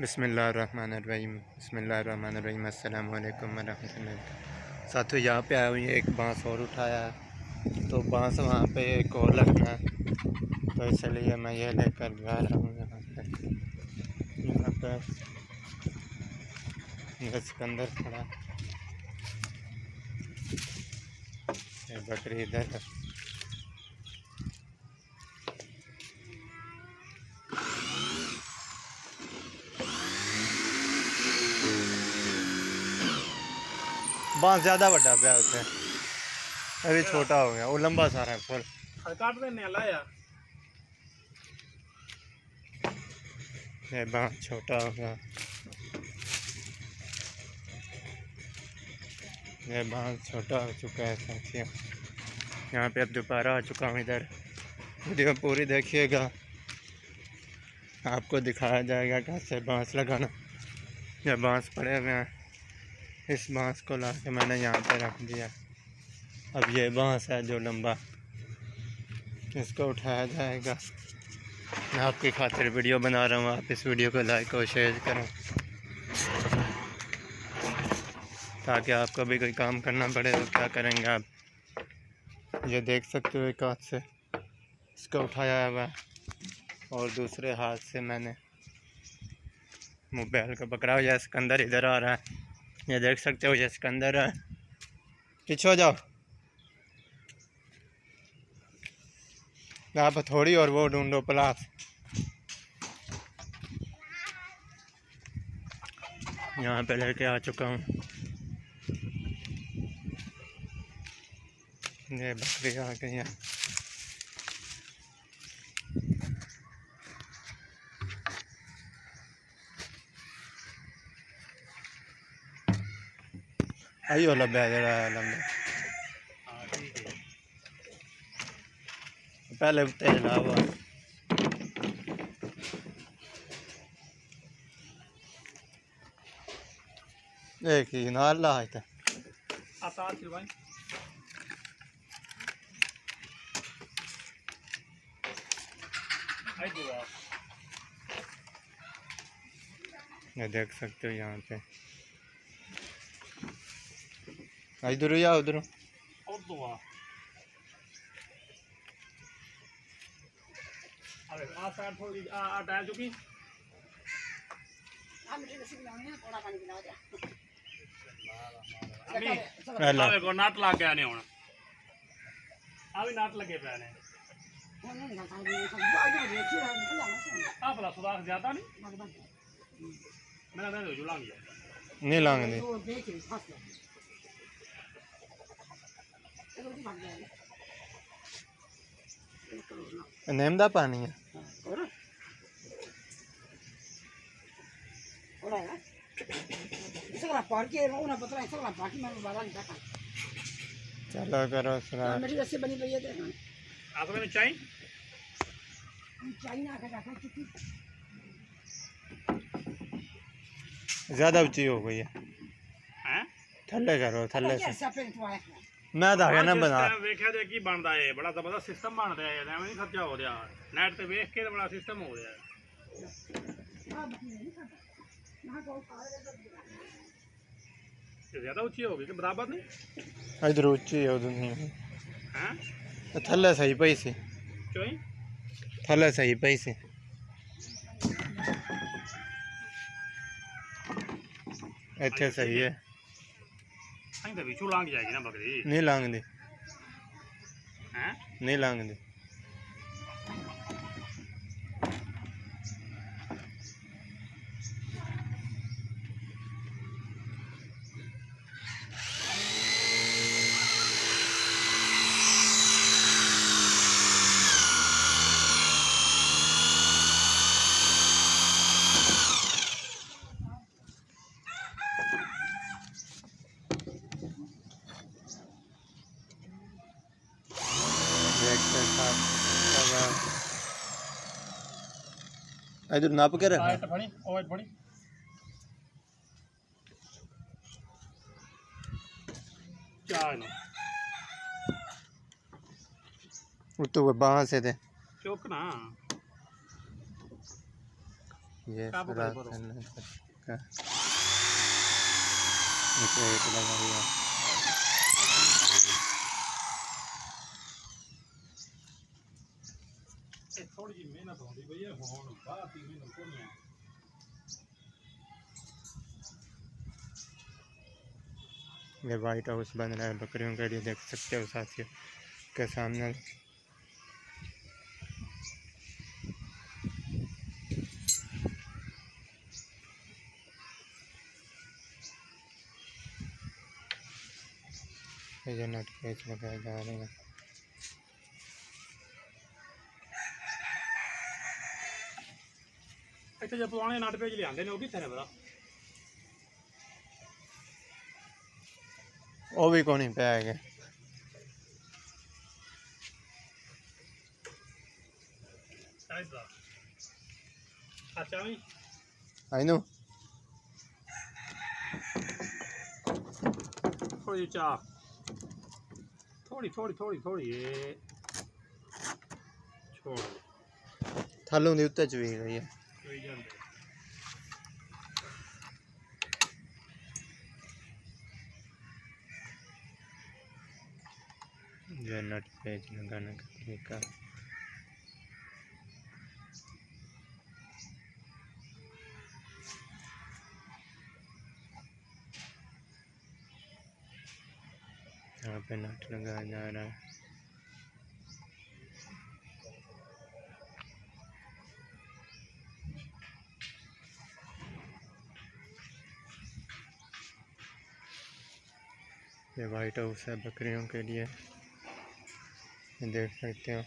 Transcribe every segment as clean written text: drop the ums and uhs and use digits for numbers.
बिस्मिल्लाहिर्रहमानिर्रहीम अस्सलाम वालेकुम वरहमतुल्लाह। साथियों, यहाँ पे आया हूँ, एक बांस और उठाया है, तो बांस वहाँ पे एक और लगना है, तो इसलिए मैं ये लेकर जा रहा हूँ। यहाँ पे सिकंदर खड़ा, ये बकरी इधर है। बांस ज़्यादा बड़ा पे होते हैं, अभी छोटा हो गया, वो लंबा सारा है फुल। काट देने लाया ये बांस छोटा हो गया, ये बांस छोटा हो चुका है साथियों। यहाँ पे अब दोबारा आ चुका हूँ इधर। वीडियो पूरी देखिएगा, आपको दिखाया जाएगा कैसे बांस लगाना। ये बांस पड़े हुए हैं, इस बांस को ला के मैंने यहाँ पे रख दिया। अब ये बांस है जो लंबा, इसको उठाया जाएगा। मैं आपकी खातिर वीडियो बना रहा हूँ, आप इस वीडियो को लाइक और शेयर करें ताकि आपको भी कोई काम करना पड़े तो क्या करेंगे आप। ये देख सकते हो, एक हाथ से इसको उठाया हुआ है और दूसरे हाथ से मैंने मोबाइल को पकड़ा हुआ है। सिकंदर इधर आ रहा है, ये देख सकते हो, ये सिकंदर है। पीछे हो जाओ, आप थोड़ी और वो ढूंढो प्लास। यहाँ पे लेके आ चुका हूँ, ये बकरी आ गई है। आइयो लंबा जरा लंबा, पहले तेज ला हुआ। एक ही नाल ला था। आसार सिलवाई आई दुआ ये देख सकते हो यहाँ पे। इधर या उधर और दुआ अरे आसार थोड़ी टाइम चुकी अभी को नाट ला के आने होना अभी नाट लगे पे आने आप ला सुधार ज्यादा नहीं मैंने नहीं जो लांग नहीं लांगनी। नेमदा पानी है। चलो करो मेरी रस्सी बनी पई है आखिर में चाय ज्यादा ऊंची हो गई है, हैं थल्ले करो, थल्ले से है मैं धागा ना बना। वेख्या दे की बनदा है, बड़ा जबरदस्त सिस्टम बनदा है, एवें नहीं खर्चा हो रहा नेट ते वेख के बड़ा सिस्टम हो रहा है। ज्यादा ऊंची हो गई कि बराबर नहीं इधर ऊंची है उधर नहीं है। हैं थल्ले सही पई सी, क्यों थल्ले सही पई सी। इतने सही है, अं तो बिचू लांग जाएगी ना बकरी नहीं लांगदी, हैं नहीं लांगदी। इधर नाप के रखा आयत बड़ी ओए बड़ी चाय ना तो बाहर से थे चौक ना ये काबू सुराख करो। करने का एक लगा हुआ। ये थोड़ी जी मेहनत होती भैया होन बात ही मेहनत को नहीं। ये वाइट हाउस बन रहा है बकरियों के लिए, देख सकते हो साथियों के सामने। ये नट पेच लगाए जा रहे हैं। ਇੱਥੇ ਜੇ ਪੁਰਾਣੇ ਨਟ ਪੇਜ ਲਿਆਂਦੇ ਨੇ ਉਹ ਕਿੱਥੇ ਨੇ ਪਤਾ। ਉਹ ਵੀ ਕੋਣੀ ਪੈ ਗਏ। ਚਾਹੀਦਾ ਅੱਛਾ ਵੀ ਆਇਨੋ थोड़ी चाह थोड़ी ये छोड़ ਥਾਲੋਂ ਦੇ ਉੱਤੇ ਚੁਈ ਗਈ ਹੈ। कोई जाते जो नट पेच लगाने का तरीका। यहाँ पे नट लगाया जा रहा है। ये वाइट हाउस है बकरियों के लिए, देख सकते हो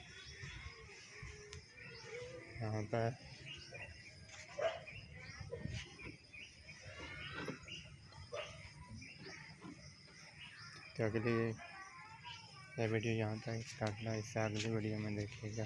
यहाँ पर। तो अगली ये वीडियो यहाँ तक स्टार्ट हुआ, इससे अगली वीडियो में देखिएगा।